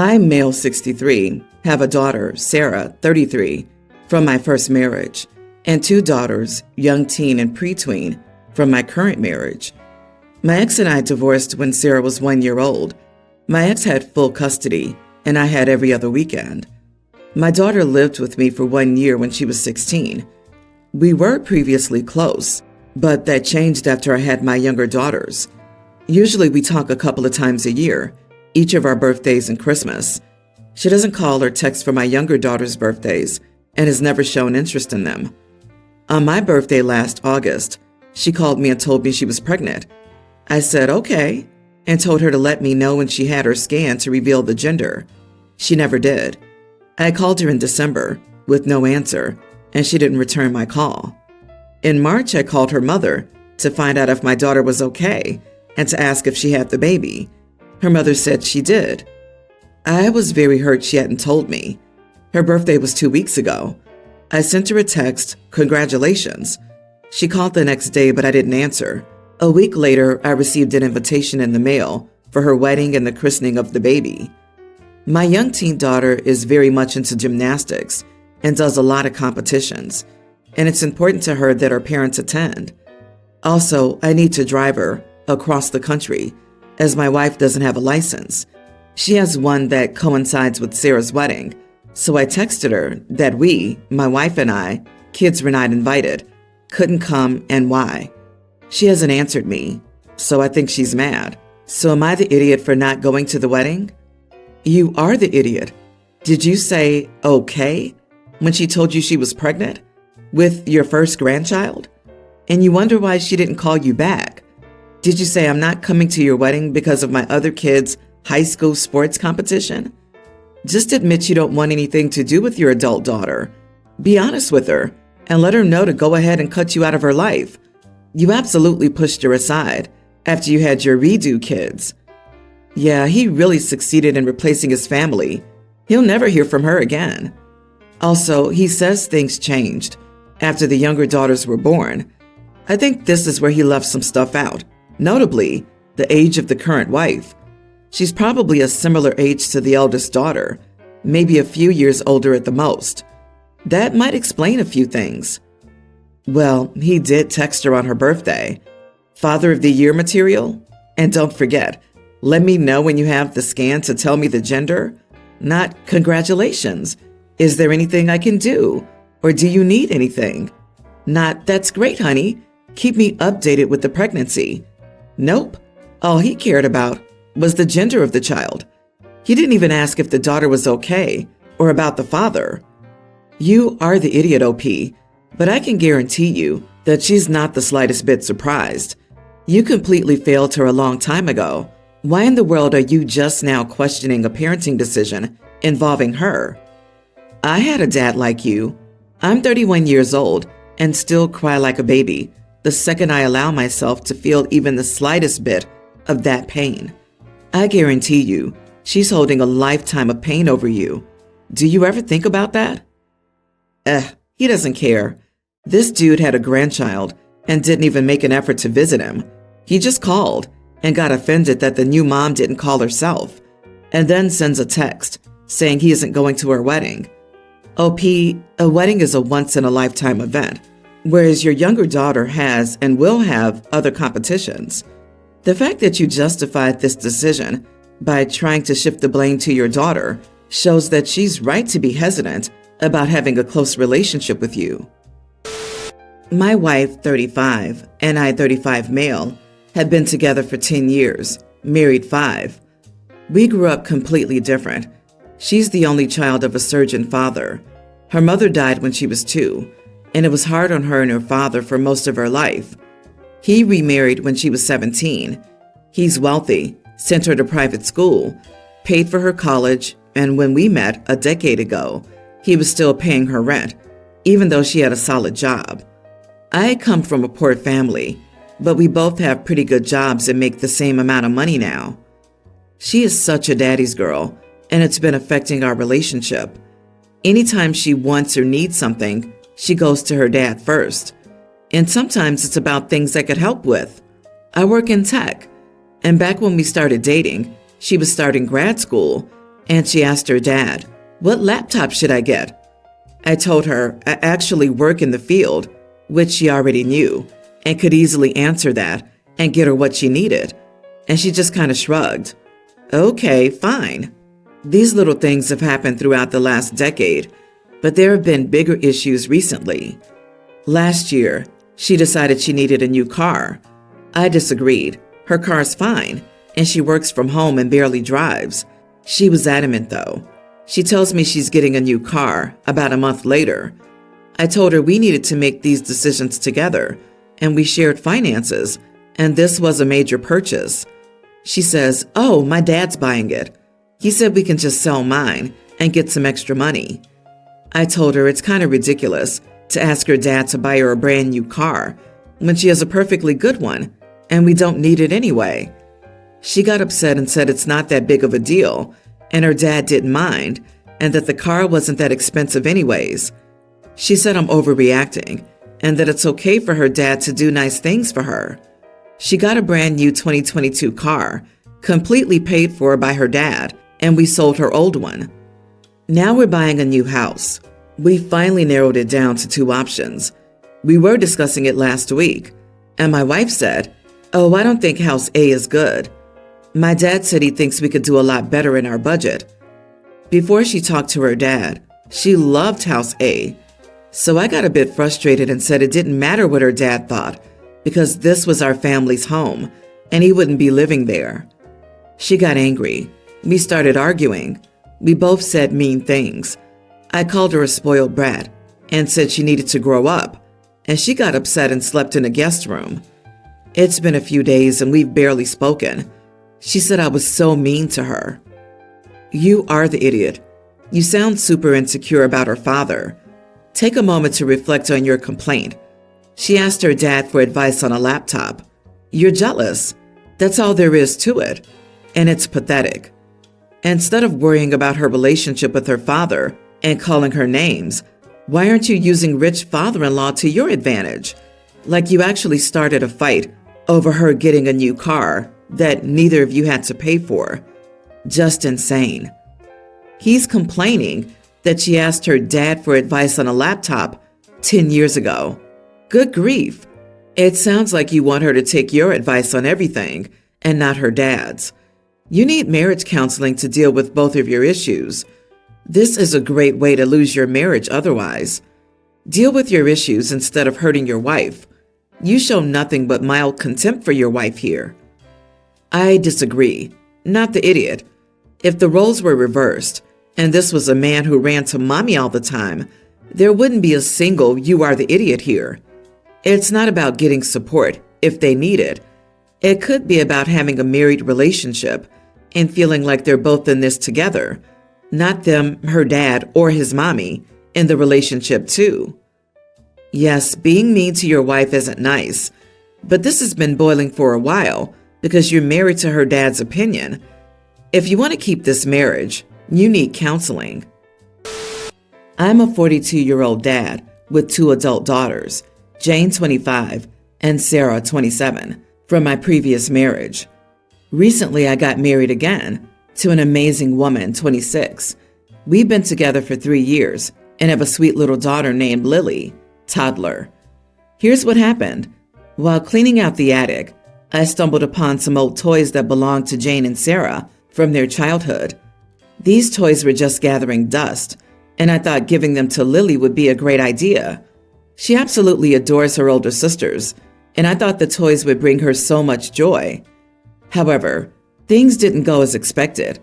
I'm male 63, have a daughter, Sarah, 33, from my first marriage, and two daughters, young teen and preteen, from my current marriage. My ex and I divorced when Sarah was 1 year old. My ex had full custody, and I had every other weekend. My daughter lived with me for 1 year when she was 16. We were previously close, but that changed after I had my younger daughters. Usually we talk a couple of times a year, each of our birthdays and Christmas. She doesn't call or text for my younger daughter's birthdays and has never shown interest in them. On my birthday last August, she called me and told me she was pregnant. I said, okay, and told her to let me know when she had her scan to reveal the gender. She never did. I called her in December with no answer, and she didn't return my call. In March, I called her mother to find out if my daughter was okay and to ask if she had the baby. Her mother said she did. I was very hurt she hadn't told me. Her birthday was 2 weeks ago. I sent her a text, congratulations. She called the next day, but I didn't answer. A week later, I received an invitation in the mail for her wedding and the christening of the baby. My young teen daughter is very much into gymnastics and does a lot of competitions, and it's important to her that her parents attend. Also, I need to drive her across the country, as my wife doesn't have a license. She has one that coincides with Sarah's wedding, so I texted her that we, my wife and I, kids were not invited, couldn't come, and why. She hasn't answered me, so I think she's mad. So am I the idiot for not going to the wedding? You are the idiot. Did you say okay when she told you she was pregnant with your first grandchild? And you wonder why she didn't call you back. Did you say I'm not coming to your wedding because of my other kids' high school sports competition? Just admit you don't want anything to do with your adult daughter. Be honest with her and let her know to go ahead and cut you out of her life. You absolutely pushed her aside after you had your redo kids. Yeah, he really succeeded in replacing his family. He'll never hear from her again. Also, he says things changed after the younger daughters were born. I think this is where he left some stuff out, notably the age of the current wife. She's probably a similar age to the eldest daughter, maybe a few years older at the most. That might explain a few things. Well, he did text her on her birthday. Father of the Year material? And don't forget, let me know when you have the scan to tell me the gender. Not congratulations. Is there anything I can do? Or do you need anything? Not that's great, honey. Keep me updated with the pregnancy. Nope. All he cared about was the gender of the child. He didn't even ask if the daughter was okay or about the father. You are the idiot, OP, but I can guarantee you that she's not the slightest bit surprised. You completely failed her a long time ago. Why in the world are you just now questioning a parenting decision involving her? I had a dad like you. I'm 31 years old and still cry like a baby the second I allow myself to feel even the slightest bit of that pain. I guarantee you, she's holding a lifetime of pain over you. Do you ever think about that? He doesn't care. This dude had a grandchild and didn't even make an effort to visit him. He just called and got offended that the new mom didn't call herself, and then sends a text saying he isn't going to her wedding. OP, a wedding is a once-in-a-lifetime event, whereas your younger daughter has and will have other competitions. The fact that you justified this decision by trying to shift the blame to your daughter shows that she's right to be hesitant about having a close relationship with you. My wife, 35, and I, 35 male, had been together for 10 years, married 5. We grew up completely different. She's the only child of a surgeon father. Her mother died when she was 2, and it was hard on her and her father for most of her life. He remarried when she was 17. He's wealthy, sent her to private school, paid for her college, and when we met a decade ago, he was still paying her rent, even though she had a solid job. I come from a poor family, but we both have pretty good jobs and make the same amount of money now. She is such a daddy's girl, and it's been affecting our relationship. Anytime she wants or needs something, she goes to her dad first. And sometimes it's about things I could help with. I work in tech, and back when we started dating, she was starting grad school, and she asked her dad, "What laptop should I get?" I told her I actually work in the field, which she already knew, and could easily answer that and get her what she needed. And she just kind of shrugged. Okay, fine. These little things have happened throughout the last decade, but there have been bigger issues recently. Last year, she decided she needed a new car. I disagreed. Her car's fine, and she works from home and barely drives. She was adamant, though. She tells me she's getting a new car about a month later. I told her we needed to make these decisions together, and we shared finances, and this was a major purchase. She says, "Oh, my dad's buying it. He said we can just sell mine and get some extra money." I told her it's kind of ridiculous to ask her dad to buy her a brand new car when she has a perfectly good one, and we don't need it anyway. She got upset and said it's not that big of a deal, and her dad didn't mind, and that the car wasn't that expensive anyways. She said I'm overreacting, and that it's okay for her dad to do nice things for her. She got a brand new 2022 car, completely paid for by her dad, and we sold her old one. Now we're buying a new house. We finally narrowed it down to 2 options. We were discussing it last week, and my wife said, "Oh, I don't think house A is good." My dad said he thinks we could do a lot better in our budget. Before she talked to her dad, she loved house A. So I got a bit frustrated and said it didn't matter what her dad thought, because this was our family's home, and he wouldn't be living there. She got angry. We started arguing. We both said mean things. I called her a spoiled brat and said she needed to grow up, and she got upset and slept in a guest room. It's been a few days and we've barely spoken. She said I was so mean to her. You are the idiot. You sound super insecure about her father. Take a moment to reflect on your complaint. She asked her dad for advice on a laptop. You're jealous. That's all there is to it. And it's pathetic. Instead of worrying about her relationship with her father and calling her names, why aren't you using rich father-in-law to your advantage? Like you actually started a fight over her getting a new car that neither of you had to pay for. Just insane. He's complaining that she asked her dad for advice on a laptop 10 years ago. Good grief. It sounds like you want her to take your advice on everything and not her dad's. You need marriage counseling to deal with both of your issues. This is a great way to lose your marriage otherwise. Deal with your issues instead of hurting your wife. You show nothing but mild contempt for your wife here. I disagree. Not the idiot. If the roles were reversed, and this was a man who ran to mommy all the time, there wouldn't be a single "you are the idiot" here. It's not about getting support if they need it. It could be about having a married relationship and feeling like they're both in this together, not them, her dad, or his mommy, in the relationship too. Yes, being mean to your wife isn't nice, but this has been boiling for a while because you're married to her dad's opinion. If you want to keep this marriage, you need counseling. I'm a 42-year-old dad with 2 adult daughters, Jane 25 and Sarah 27, from my previous marriage. Recently, I got married again to an amazing woman, 26. We've been together for 3 years and have a sweet little daughter named Lily, toddler. Here's what happened. While cleaning out the attic, I stumbled upon some old toys that belonged to Jane and Sarah from their childhood. These toys were just gathering dust, and I thought giving them to Lily would be a great idea. She absolutely adores her older sisters, and I thought the toys would bring her so much joy. However, things didn't go as expected.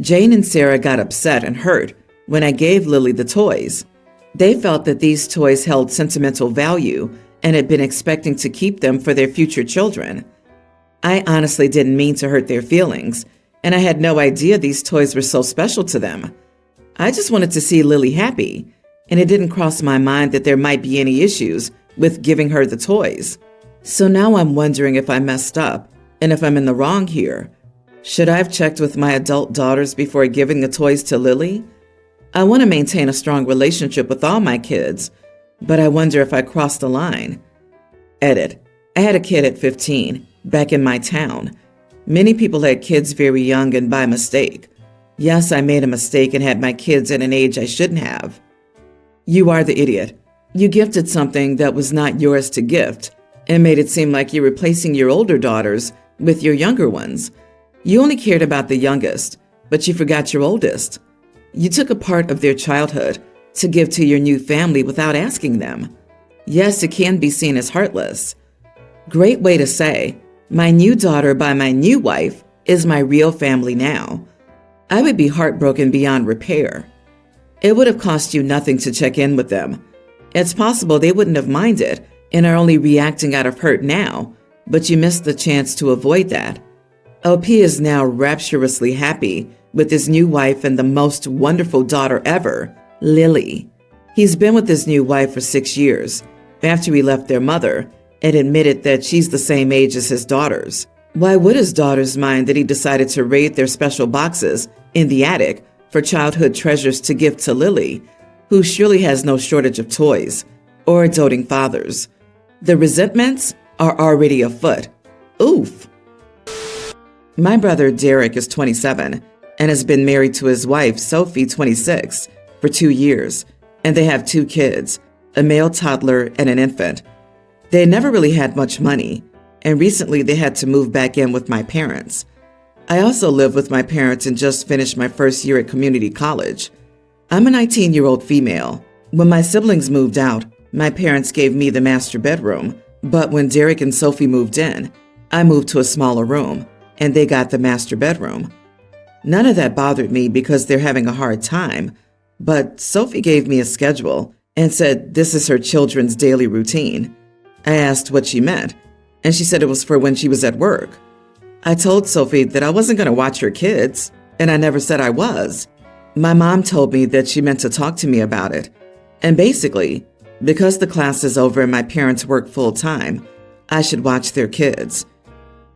Jane and Sarah got upset and hurt when I gave Lily the toys. They felt that these toys held sentimental value and had been expecting to keep them for their future children. I honestly didn't mean to hurt their feelings, and I had no idea these toys were so special to them. I just wanted to see Lily happy, and it didn't cross my mind that there might be any issues with giving her the toys. So now I'm wondering if I messed up and if I'm in the wrong here. Should I have checked with my adult daughters before giving the toys to Lily? I want to maintain a strong relationship with all my kids, but I wonder if I crossed the line. Edit. I had a kid at 15, back in my town. Many people had kids very young and by mistake. Yes, I made a mistake and had my kids at an age I shouldn't have. You are the idiot. You gifted something that was not yours to gift and made it seem like you're replacing your older daughters with your younger ones. You only cared about the youngest, but you forgot your oldest. You took a part of their childhood to give to your new family without asking them. Yes, it can be seen as heartless. Great way to say, my new daughter by my new wife is my real family now. I would be heartbroken beyond repair. It would have cost you nothing to check in with them. It's possible they wouldn't have minded and are only reacting out of hurt now, but you missed the chance to avoid that. LP is now rapturously happy with his new wife and the most wonderful daughter ever, Lily. He's been with his new wife for 6 years, after he left their mother and admitted that she's the same age as his daughters. Why would his daughters mind that he decided to raid their special boxes in the attic for childhood treasures to give to Lily, who surely has no shortage of toys or doting fathers? The resentments are already afoot. Oof. My brother Derek is 27 and has been married to his wife, Sophie, 26, for 2 years, and they have 2 kids, a male toddler and an infant. They never really had much money, and recently they had to move back in with my parents. I also live with my parents and just finished my first year at community college. I'm a 19-year-old female. When my siblings moved out, my parents gave me the master bedroom, but when Derek and Sophie moved in, I moved to a smaller room, and they got the master bedroom. None of that bothered me because they're having a hard time, but Sophie gave me a schedule and said this is her children's daily routine. I asked what she meant, and she said it was for when she was at work. I told Sophie that I wasn't going to watch her kids, and I never said I was. My mom told me that she meant to talk to me about it, and basically, because the class is over and my parents work full-time, I should watch their kids.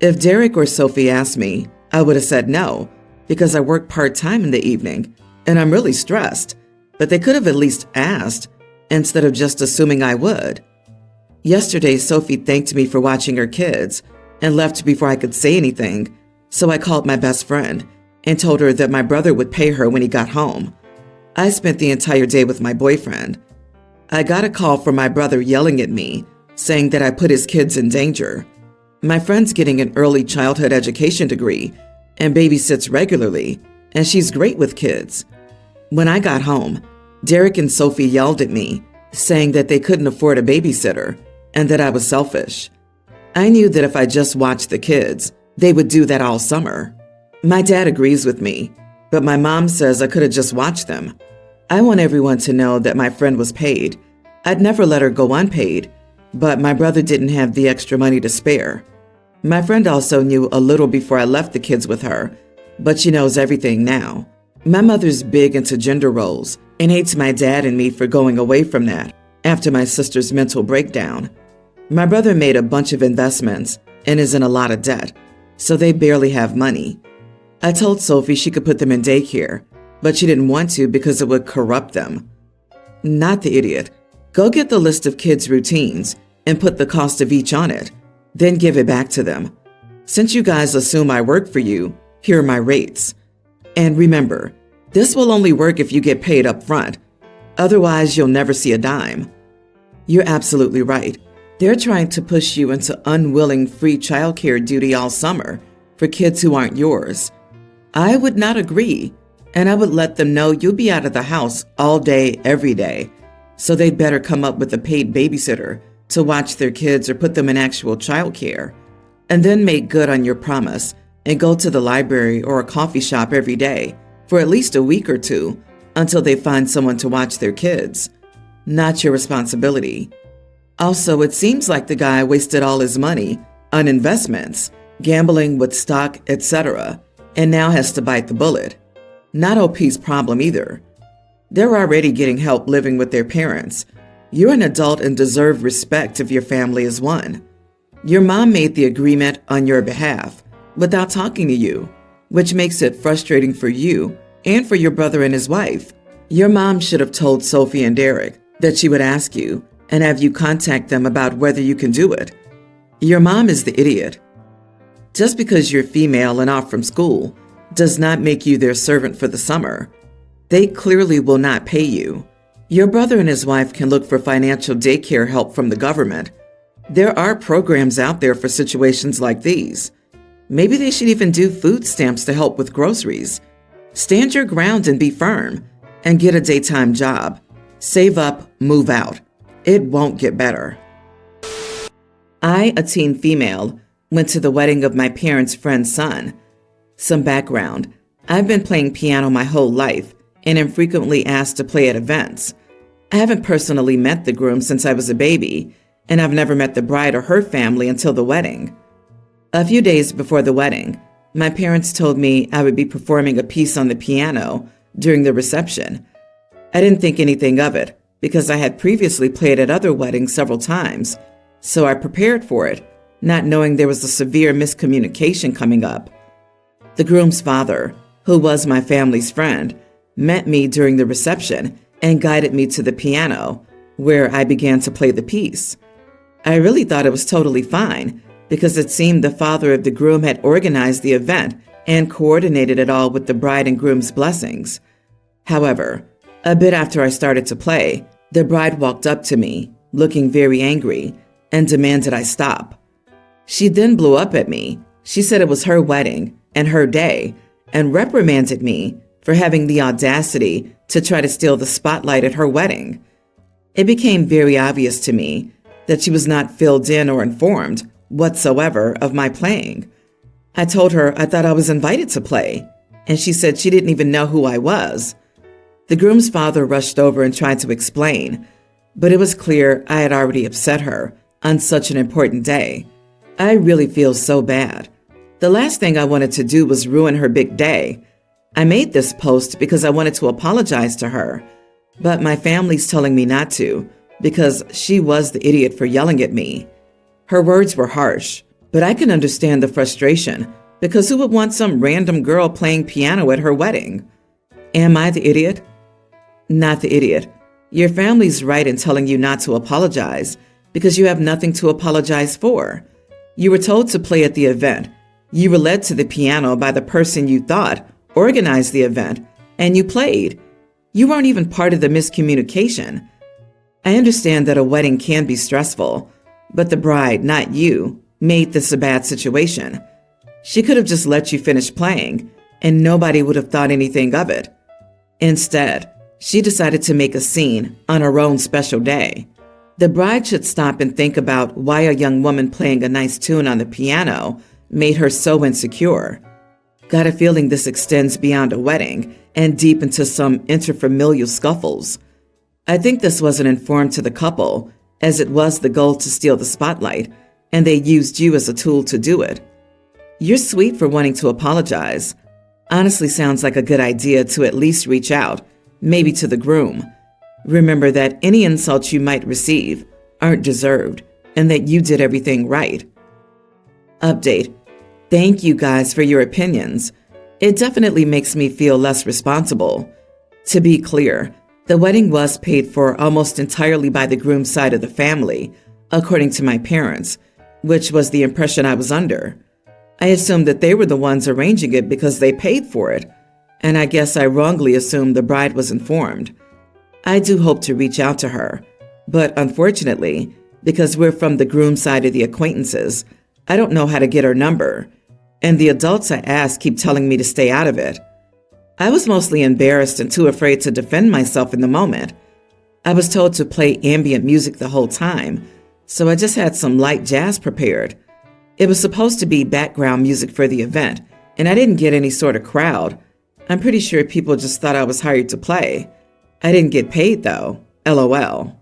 If Derek or Sophie asked me, I would have said no, because I work part-time in the evening, and I'm really stressed, but they could have at least asked, instead of just assuming I would. Yesterday, Sophie thanked me for watching her kids and left before I could say anything, so I called my best friend and told her that my brother would pay her when he got home. I spent the entire day with my boyfriend. I got a call from my brother yelling at me, saying that I put his kids in danger. My friend's getting an early childhood education degree and babysits regularly, and she's great with kids. When I got home, Derek and Sophie yelled at me, saying that they couldn't afford a babysitter and that I was selfish. I knew that if I just watched the kids, they would do that all summer. My dad agrees with me, but my mom says I could have just watched them. I want everyone to know that my friend was paid. I'd never let her go unpaid, but my brother didn't have the extra money to spare. My friend also knew a little before I left the kids with her, but she knows everything now. My mother's big into gender roles and hates my dad and me for going away from that after my sister's mental breakdown. My brother made a bunch of investments and is in a lot of debt, so they barely have money. I told Sophie she could put them in daycare, but she didn't want to because it would corrupt them. Not the idiot. Go get the list of kids' routines and put the cost of each on it, then give it back to them. Since you guys assume I work for you, here are my rates. And remember, this will only work if you get paid up front. Otherwise, you'll never see a dime. You're absolutely right. They're trying to push you into unwilling free childcare duty all summer for kids who aren't yours. I would not agree, and I would let them know you'll be out of the house all day, every day, so they'd better come up with a paid babysitter to watch their kids or put them in actual childcare, and then make good on your promise and go to the library or a coffee shop every day for at least a week or 2 until they find someone to watch their kids. Not your responsibility. Also, it seems like the guy wasted all his money on investments, gambling with stock, etc., and now has to bite the bullet. Not OP's problem either. They're already getting help living with their parents. You're an adult and deserve respect if your family is one. Your mom made the agreement on your behalf without talking to you, which makes it frustrating for you and for your brother and his wife. Your mom should have told Sophie and Derek that she would ask you and have you contact them about whether you can do it. Your mom is the idiot. Just because you're female and off from school does not make you their servant for the summer. They clearly will not pay you. Your brother and his wife can look for financial daycare help from the government. There are programs out there for situations like these. Maybe they should even do food stamps to help with groceries. Stand your ground and be firm, and get a daytime job. Save up, move out. It won't get better. I, a teen female, went to the wedding of my parents' friend's son. Some background. I've been playing piano my whole life and am frequently asked to play at events. I haven't personally met the groom since I was a baby, and I've never met the bride or her family until the wedding. A few days before the wedding, my parents told me I would be performing a piece on the piano during the reception. I didn't think anything of it because I had previously played at other weddings several times, so I prepared for it, not knowing there was a severe miscommunication coming up. The groom's father, who was my family's friend, met me during the reception and guided me to the piano, where I began to play the piece. I really thought it was totally fine because it seemed the father of the groom had organized the event and coordinated it all with the bride and groom's blessings. However, a bit after I started to play, the bride walked up to me, looking very angry, and demanded I stop. She then blew up at me. She said it was her wedding and her day, and reprimanded me for having the audacity to try to steal the spotlight at her wedding. It became very obvious to me that she was not filled in or informed whatsoever of my playing. I told her I thought I was invited to play, and she said she didn't even know who I was. The groom's father rushed over and tried to explain, but it was clear I had already upset her on such an important day. I really feel so bad. The last thing I wanted to do was ruin her big day. I made this post because I wanted to apologize to her, but my family's telling me not to because she was the idiot for yelling at me. Her words were harsh, but I can understand the frustration because who would want some random girl playing piano at her wedding? Am I the idiot? Not the idiot. Your family's right in telling you not to apologize because you have nothing to apologize for. You were told to play at the event. You were led to the piano by the person you thought organized the event, and you played. You weren't even part of the miscommunication. I understand that a wedding can be stressful, but the bride, not you, made this a bad situation. She could have just let you finish playing, and nobody would have thought anything of it. Instead, she decided to make a scene on her own special day. The bride should stop and think about why a young woman playing a nice tune on the piano made her so insecure. Got a feeling this extends beyond a wedding and deep into some interfamilial scuffles. I think this wasn't informed to the couple, as it was the goal to steal the spotlight, and they used you as a tool to do it. You're sweet for wanting to apologize. Honestly, sounds like a good idea to at least reach out, maybe to the groom. Remember that any insults you might receive aren't deserved, and that you did everything right. Update. Thank you guys for your opinions. It definitely makes me feel less responsible. To be clear, the wedding was paid for almost entirely by the groom's side of the family, according to my parents, which was the impression I was under. I assumed that they were the ones arranging it because they paid for it, and I guess I wrongly assumed the bride was informed. I do hope to reach out to her, but unfortunately, because we're from the groom's side of the acquaintances, I don't know how to get her number, and the adults I ask keep telling me to stay out of it. I was mostly embarrassed and too afraid to defend myself in the moment. I was told to play ambient music the whole time, so I just had some light jazz prepared. It was supposed to be background music for the event, and I didn't get any sort of crowd. I'm pretty sure people just thought I was hired to play. I didn't get paid though, LOL.